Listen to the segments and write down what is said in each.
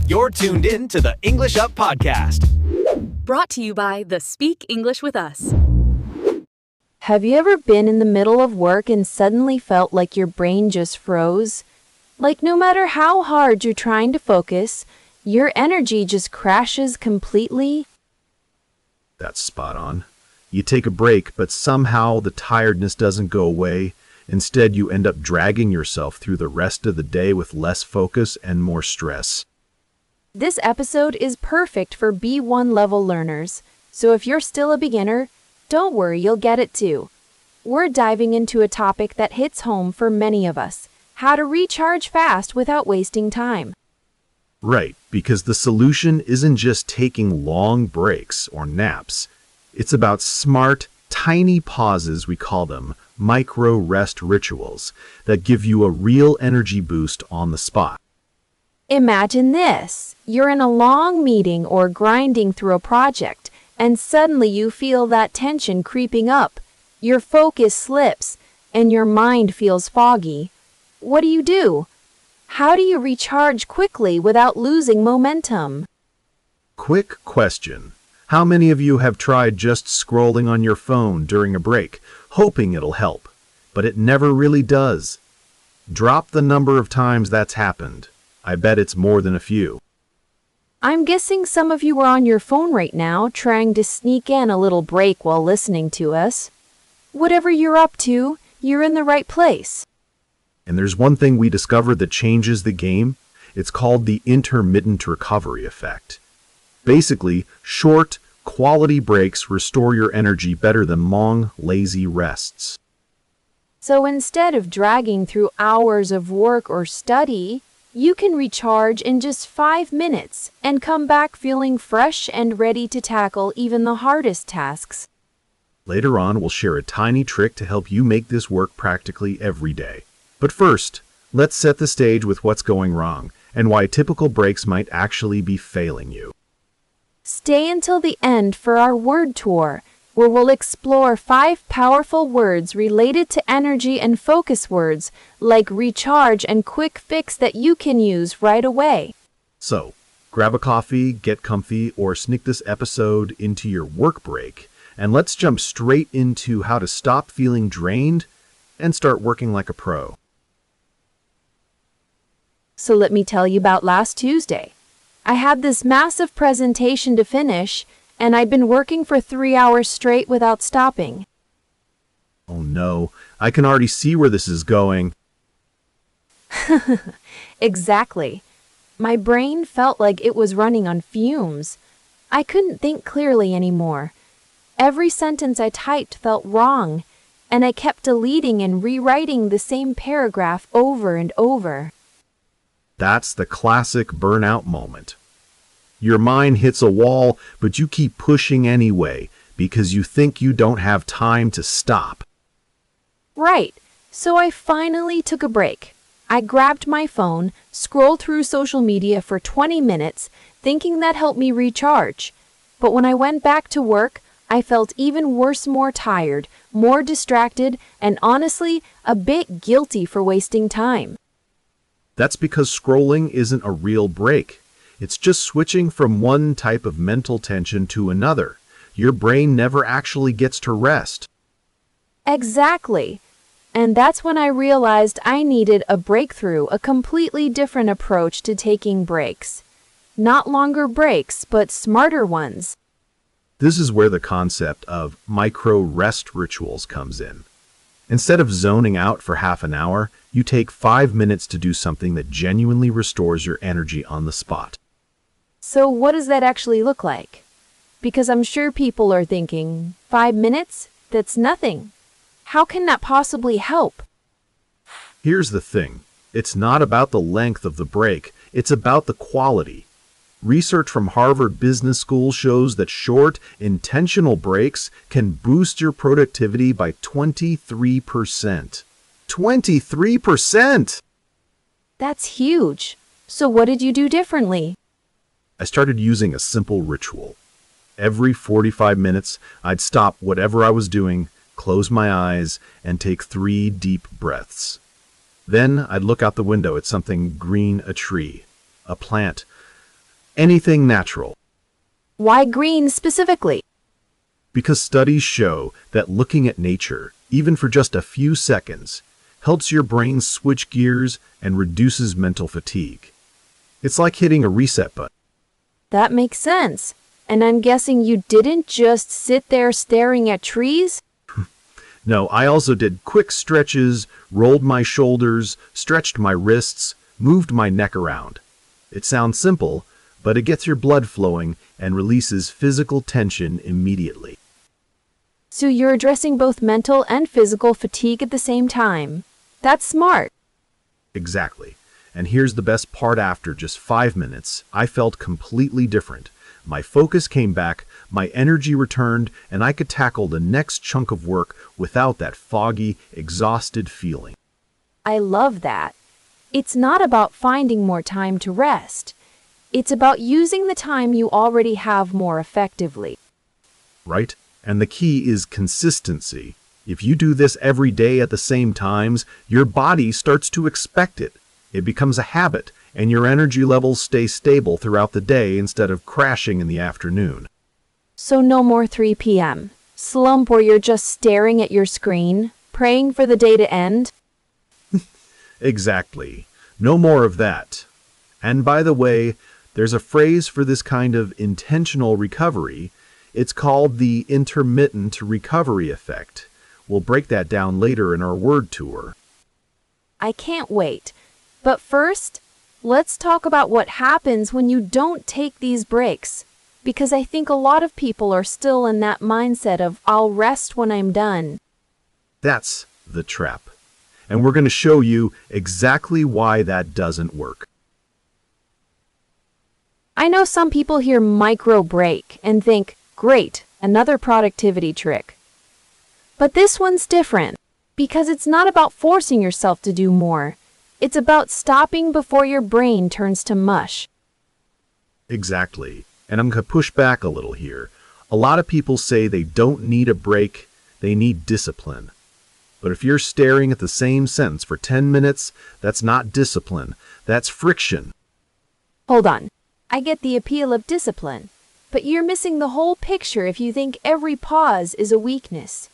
You're tuned in to the English Up Podcast. Brought to you by the Speak English with Us. Have you ever been in the middle of work and suddenly felt like your brain just froze? Like no matter how hard you're trying to focus, your energy just crashes completely? That's spot on. You take a break, but somehow the tiredness doesn't go away. Instead, you end up dragging yourself through the rest of the day with less focus and more stress. This episode is perfect for B1 level learners, so if you're still a beginner, don't worry, you'll get it too. We're diving into a topic that hits home for many of us: how to recharge fast without wasting time. Right, because the solution isn't just taking long breaks or naps. It's about smart, tiny pauses, we call them, micro rest rituals, that give you a real energy boost on the spot. Imagine this. You're in a long meeting or grinding through a project, and suddenly you feel that tension creeping up. Your focus slips, and your mind feels foggy. What do? How do you recharge quickly without losing momentum? Quick question. How many of you have tried just scrolling on your phone during a break, hoping it'll help, but it never really does? Drop the number of times that's happened. I bet it's more than a few. I'm guessing some of you are on your phone right now, trying to sneak in a little break while listening to us. Whatever you're up to, you're in the right place. And there's one thing we discovered that changes the game. It's called the Intermittent Recovery Effect. Basically, short, quality breaks restore your energy better than long, lazy rests. So instead of dragging through hours of work or study, you can recharge in just 5 minutes and come back feeling fresh and ready to tackle even the hardest tasks. Later on, we'll share a tiny trick to help you make this work practically every day. But first, let's set the stage with what's going wrong and why typical breaks might actually be failing you. Stay until the end for our word tour, where we'll explore 5 powerful words related to energy and focus words like recharge and quick fix that you can use right away. So, grab a coffee, get comfy, or sneak this episode into your work break, and let's jump straight into how to stop feeling drained and start working like a pro. So let me tell you about last Tuesday. I had this massive presentation to finish, and I'd been working for 3 hours straight without stopping. Oh no, I can already see where this is going. Exactly. My brain felt like it was running on fumes. I couldn't think clearly anymore. Every sentence I typed felt wrong, and I kept deleting and rewriting the same paragraph over and over. That's the classic burnout moment. Your mind hits a wall, but you keep pushing anyway because you think you don't have time to stop. Right. So I finally took a break. I grabbed my phone, scrolled through social media for 20 minutes, thinking that helped me recharge. But when I went back to work, I felt even worse, more tired, more distracted, and honestly, a bit guilty for wasting time. That's because scrolling isn't a real break. It's just switching from one type of mental tension to another. Your brain never actually gets to rest. Exactly. And that's when I realized I needed a breakthrough, a completely different approach to taking breaks. Not longer breaks, but smarter ones. This is where the concept of micro rest rituals comes in. Instead of zoning out for half an hour, you take 5 minutes to do something that genuinely restores your energy on the spot. So what does that actually look like? Because I'm sure people are thinking, 5 minutes? That's nothing. How can that possibly help? Here's the thing. It's not about the length of the break. It's about the quality. Research from Harvard Business School shows that short, intentional breaks can boost your productivity by 23%. 23%! That's huge. So what did you do differently? I started using a simple ritual. Every 45 minutes, I'd stop whatever I was doing, close my eyes, and take 3 deep breaths. Then I'd look out the window at something green, a tree, a plant, Anything natural. Why green specifically? Because studies show that looking at nature, even for just a few seconds, helps your brain switch gears and reduces mental fatigue. It's like hitting a reset button. That makes sense. And I'm guessing you didn't just sit there staring at trees? No, I also did quick stretches, rolled my shoulders, stretched my wrists, moved my neck around. It sounds simple, but it gets your blood flowing and releases physical tension immediately. So you're addressing both mental and physical fatigue at the same time. That's smart. Exactly. And here's the best part: after just 5 minutes, I felt completely different. My focus came back, my energy returned, and I could tackle the next chunk of work without that foggy, exhausted feeling. I love that. It's not about finding more time to rest. It's about using the time you already have more effectively. Right? And the key is consistency. If you do this every day at the same times, your body starts to expect it. It becomes a habit, and your energy levels stay stable throughout the day instead of crashing in the afternoon. So no more 3 p.m. slump where you're just staring at your screen, praying for the day to end? Exactly. No more of that. And by the way, there's a phrase for this kind of intentional recovery. It's called the Intermittent Recovery Effect. We'll break that down later in our word tour. I can't wait. But first, let's talk about what happens when you don't take these breaks. Because I think a lot of people are still in that mindset of, I'll rest when I'm done. That's the trap. And we're going to show you exactly why that doesn't work. I know some people hear micro break and think, great, another productivity trick. But this one's different, because it's not about forcing yourself to do more. It's about stopping before your brain turns to mush. Exactly. And I'm going to push back a little here. A lot of people say they don't need a break, they need discipline. But if you're staring at the same sentence for 10 minutes, that's not discipline, that's friction. Hold on. I get the appeal of discipline, but you're missing the whole picture if you think every pause is a weakness.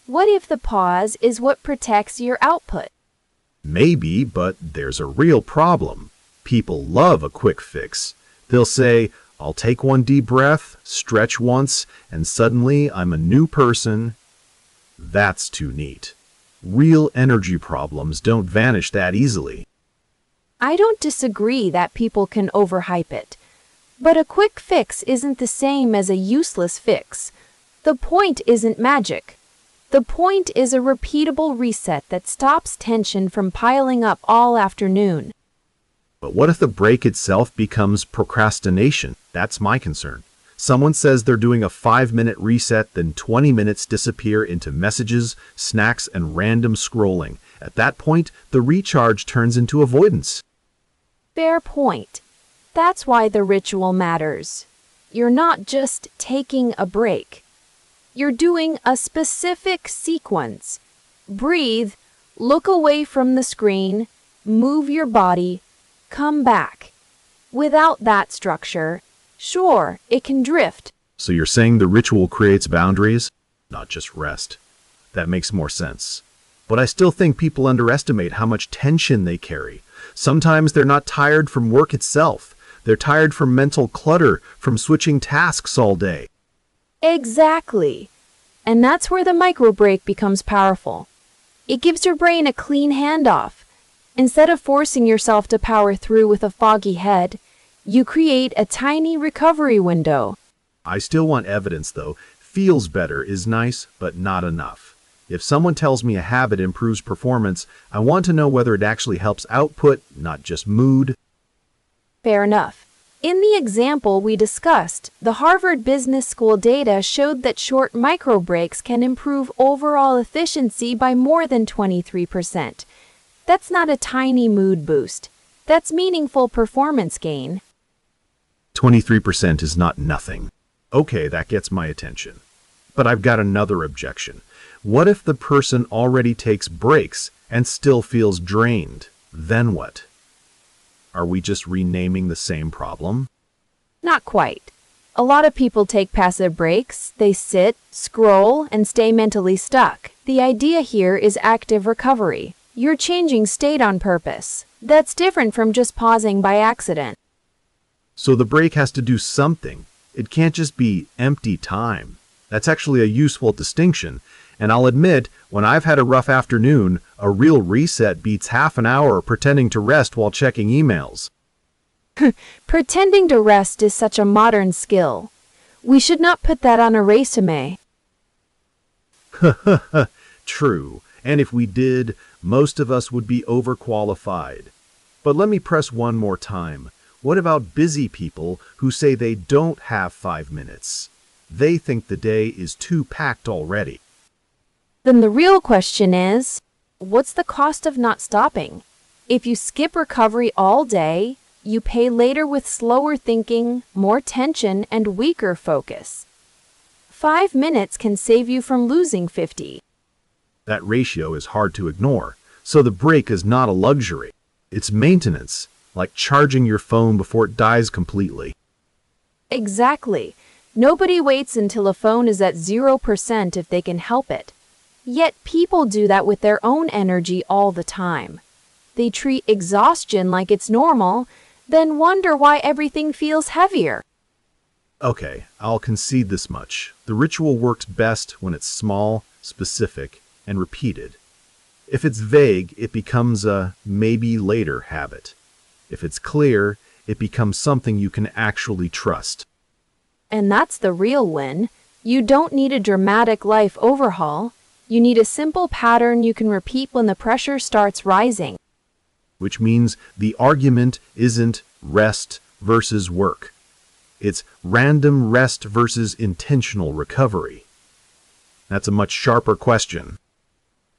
What if the pause is what protects your output? Maybe, but there's a real problem. People love a quick fix. They'll say, I'll take one deep breath, stretch once, and suddenly I'm a new person. That's too neat. Real energy problems don't vanish that easily. I don't disagree that people can overhype it. But a quick fix isn't the same as a useless fix. The point isn't magic. The point is a repeatable reset that stops tension from piling up all afternoon. But what if the break itself becomes procrastination? That's my concern. Someone says they're doing a 5-minute reset, then 20 minutes disappear into messages, snacks, and random scrolling. At that point, the recharge turns into avoidance. Fair point. That's why the ritual matters. You're not just taking a break. You're doing a specific sequence. Breathe, look away from the screen, move your body, come back. Without that structure, sure, it can drift. So you're saying the ritual creates boundaries, not just rest. That makes more sense. But I still think people underestimate how much tension they carry. Sometimes they're not tired from work itself. They're tired from mental clutter, from switching tasks all day. Exactly. And that's where the micro break becomes powerful. It gives your brain a clean handoff. Instead of forcing yourself to power through with a foggy head, you create a tiny recovery window. I still want evidence, though. Feels better is nice, but not enough. If someone tells me a habit improves performance, I want to know whether it actually helps output, not just mood. Fair enough. In the example we discussed, the Harvard Business School data showed that short micro breaks can improve overall efficiency by more than 23%. That's not a tiny mood boost. That's meaningful performance gain. 23% is not nothing. Okay, that gets my attention. But I've got another objection. What if the person already takes breaks and still feels drained? Then what? Are we just renaming the same problem? Not quite. A lot of people take passive breaks. They sit, scroll, and stay mentally stuck. The idea here is active recovery. You're changing state on purpose. That's different from just pausing by accident. So the break has to do something. It can't just be empty time. That's actually a useful distinction. And I'll admit, when I've had a rough afternoon, a real reset beats half an hour pretending to rest while checking emails. Pretending to rest is such a modern skill. We should not put that on a resume. True, and if we did, most of us would be overqualified. But let me press one more time. What about busy people who say they don't have 5 minutes? They think the day is too packed already. Then the real question is, what's the cost of not stopping? If you skip recovery all day, you pay later with slower thinking, more tension, and weaker focus. 5 minutes can save you from losing 50. That ratio is hard to ignore, so the break is not a luxury. It's maintenance, like charging your phone before it dies completely. Exactly. Nobody waits until a phone is at 0% if they can help it. Yet people do that with their own energy all the time. They treat exhaustion like it's normal, then wonder why everything feels heavier. Okay, I'll concede this much. The ritual works best when it's small, specific, and repeated. If it's vague, it becomes a maybe later habit. If it's clear, it becomes something you can actually trust. And that's the real win. You don't need a dramatic life overhaul. You need a simple pattern you can repeat when the pressure starts rising. Which means the argument isn't rest versus work. It's random rest versus intentional recovery. That's a much sharper question.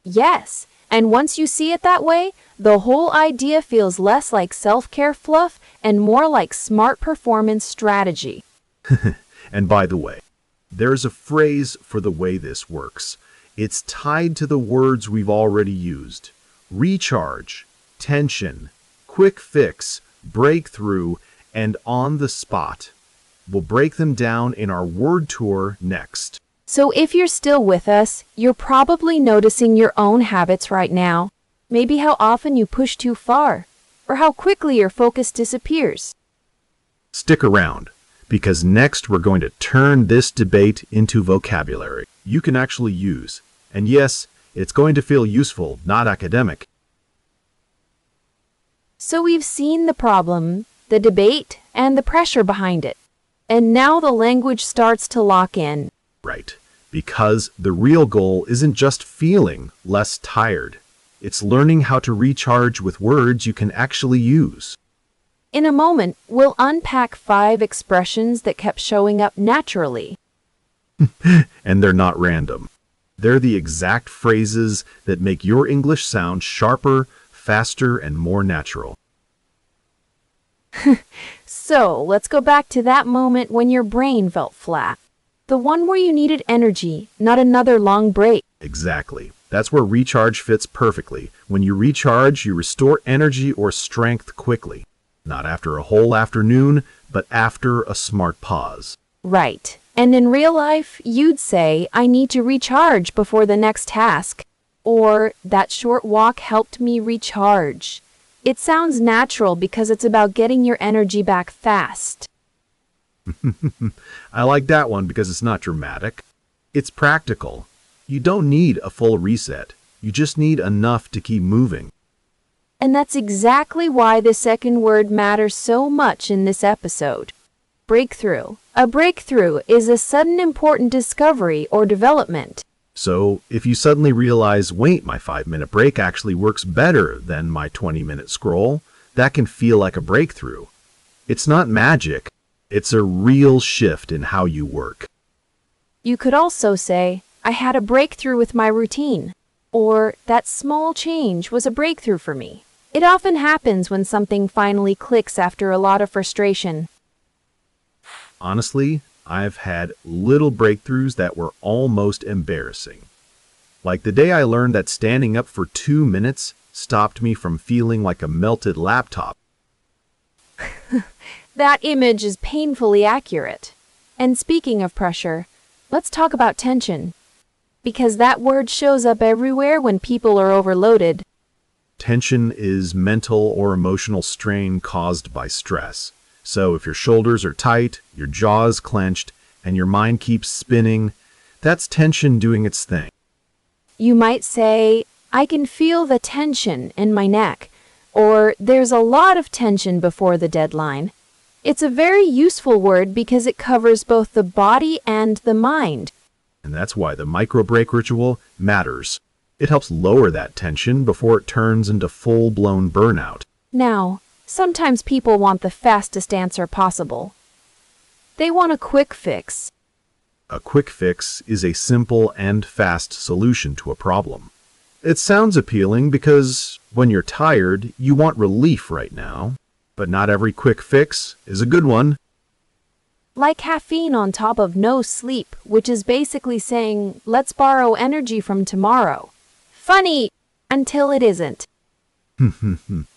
Yes, and once you see it that way, the whole idea feels less like self-care fluff and more like smart performance strategy. And by the way, there's a phrase for the way this works. It's tied to the words we've already used. Recharge, tension, quick fix, breakthrough, and on the spot. We'll break them down in our word tour next. So if you're still with us, you're probably noticing your own habits right now. Maybe how often you push too far, or how quickly your focus disappears. Stick around, because next we're going to turn this debate into vocabulary you can actually use. And yes, it's going to feel useful, not academic. So we've seen the problem, the debate, and the pressure behind it. And now the language starts to lock in. Right, because the real goal isn't just feeling less tired. It's learning how to recharge with words you can actually use. In a moment, we'll unpack 5 expressions that kept showing up naturally. And they're not random. They're the exact phrases that make your English sound sharper, faster, and more natural. So, let's go back to that moment when your brain felt flat. The one where you needed energy, not another long break. Exactly. That's where recharge fits perfectly. When you recharge, you restore energy or strength quickly. Not after a whole afternoon, but after a smart pause. Right. And in real life, you'd say, I need to recharge before the next task. Or, that short walk helped me recharge. It sounds natural because it's about getting your energy back fast. I like that one because it's not dramatic. It's practical. You don't need a full reset. You just need enough to keep moving. And that's exactly why the second word matters so much in this episode. Breakthrough. A breakthrough is a sudden important discovery or development. So, if you suddenly realize, wait, my 5-minute break actually works better than my 20-minute scroll, that can feel like a breakthrough. It's not magic. It's a real shift in how you work. You could also say, I had a breakthrough with my routine. Or, that small change was a breakthrough for me. It often happens when something finally clicks after a lot of frustration. Honestly, I've had little breakthroughs that were almost embarrassing. Like the day I learned that standing up for 2 minutes stopped me from feeling like a melted laptop. That image is painfully accurate. And speaking of pressure, let's talk about tension. Because that word shows up everywhere when people are overloaded. Tension is mental or emotional strain caused by stress. So if your shoulders are tight, your jaw is clenched, and your mind keeps spinning, that's tension doing its thing. You might say, I can feel the tension in my neck, or there's a lot of tension before the deadline. It's a very useful word because it covers both the body and the mind. And that's why the micro break ritual matters. It helps lower that tension before it turns into full-blown burnout. Now, sometimes people want the fastest answer possible. They want a quick fix. A quick fix is a simple and fast solution to a problem. It sounds appealing because when you're tired, you want relief right now. But not every quick fix is a good one. Like caffeine on top of no sleep, which is basically saying, let's borrow energy from tomorrow. Funny, until it isn't.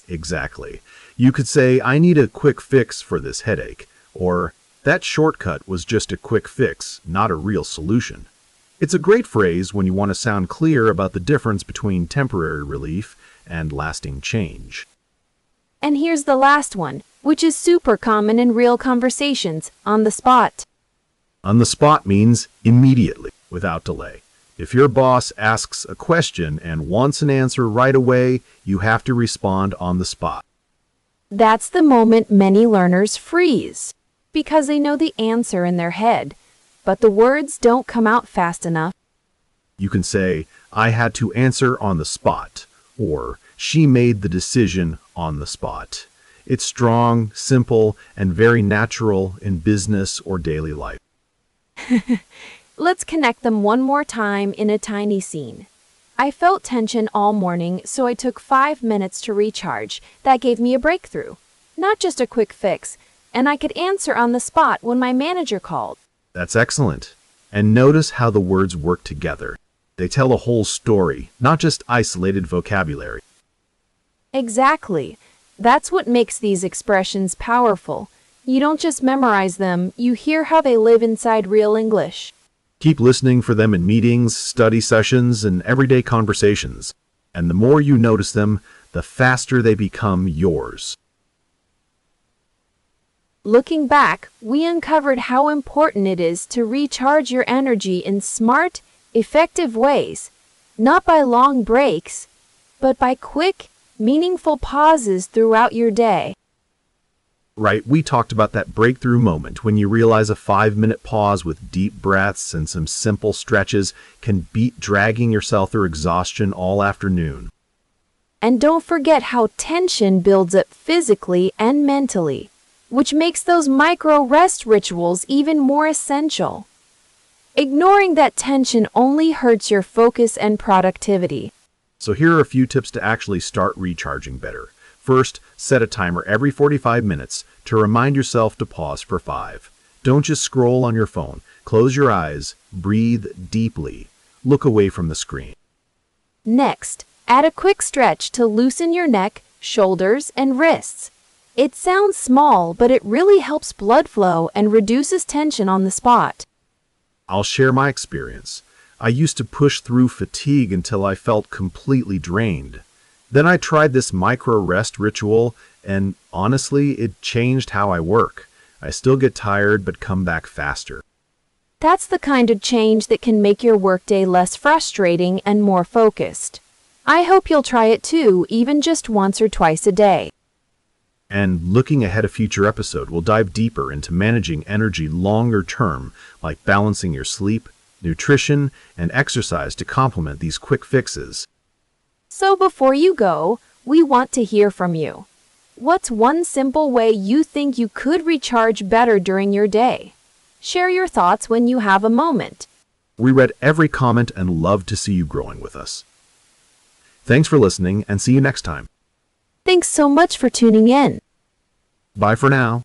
Exactly. You could say, I need a quick fix for this headache, or that shortcut was just a quick fix, not a real solution. It's a great phrase when you want to sound clear about the difference between temporary relief and lasting change. And here's the last one, which is super common in real conversations, on the spot. On the spot means immediately, without delay. If your boss asks a question and wants an answer right away, you have to respond on the spot. That's the moment many learners freeze, because they know the answer in their head, but the words don't come out fast enough. You can say, I had to answer on the spot, or she made the decision on the spot. It's strong, simple, and very natural in business or daily life. Let's connect them one more time in a tiny scene. I felt tension all morning, so I took 5 minutes to recharge. That gave me a breakthrough. Not just a quick fix, and I could answer on the spot when my manager called. That's excellent. And notice how the words work together. They tell a whole story, not just isolated vocabulary. Exactly. That's what makes these expressions powerful. You don't just memorize them, you hear how they live inside real English. Keep listening for them in meetings, study sessions, and everyday conversations. And the more you notice them, the faster they become yours. Looking back, we uncovered how important it is to recharge your energy in smart, effective ways, not by long breaks, but by quick, meaningful pauses throughout your day. Right, we talked about that breakthrough moment when you realize a 5-minute pause with deep breaths and some simple stretches can beat dragging yourself through exhaustion all afternoon. And don't forget how tension builds up physically and mentally, which makes those micro rest rituals even more essential. Ignoring that tension only hurts your focus and productivity. So here are a few tips to actually start recharging better. First, set a timer every 45 minutes to remind yourself to pause for 5. Don't just scroll on your phone. Close your eyes, breathe deeply, look away from the screen. Next, add a quick stretch to loosen your neck, shoulders, and wrists. It sounds small, but it really helps blood flow and reduces tension on the spot. I'll share my experience. I used to push through fatigue until I felt completely drained. Then I tried this micro rest ritual, and honestly, it changed how I work. I still get tired, but come back faster. That's the kind of change that can make your workday less frustrating and more focused. I hope you'll try it too, even just once or twice a day. And looking ahead a future episode, we'll dive deeper into managing energy longer term, like balancing your sleep, nutrition, and exercise to complement these quick fixes. So before you go, we want to hear from you. What's one simple way you think you could recharge better during your day? Share your thoughts when you have a moment. We read every comment and love to see you growing with us. Thanks for listening, and see you next time. Thanks so much for tuning in. Bye for now.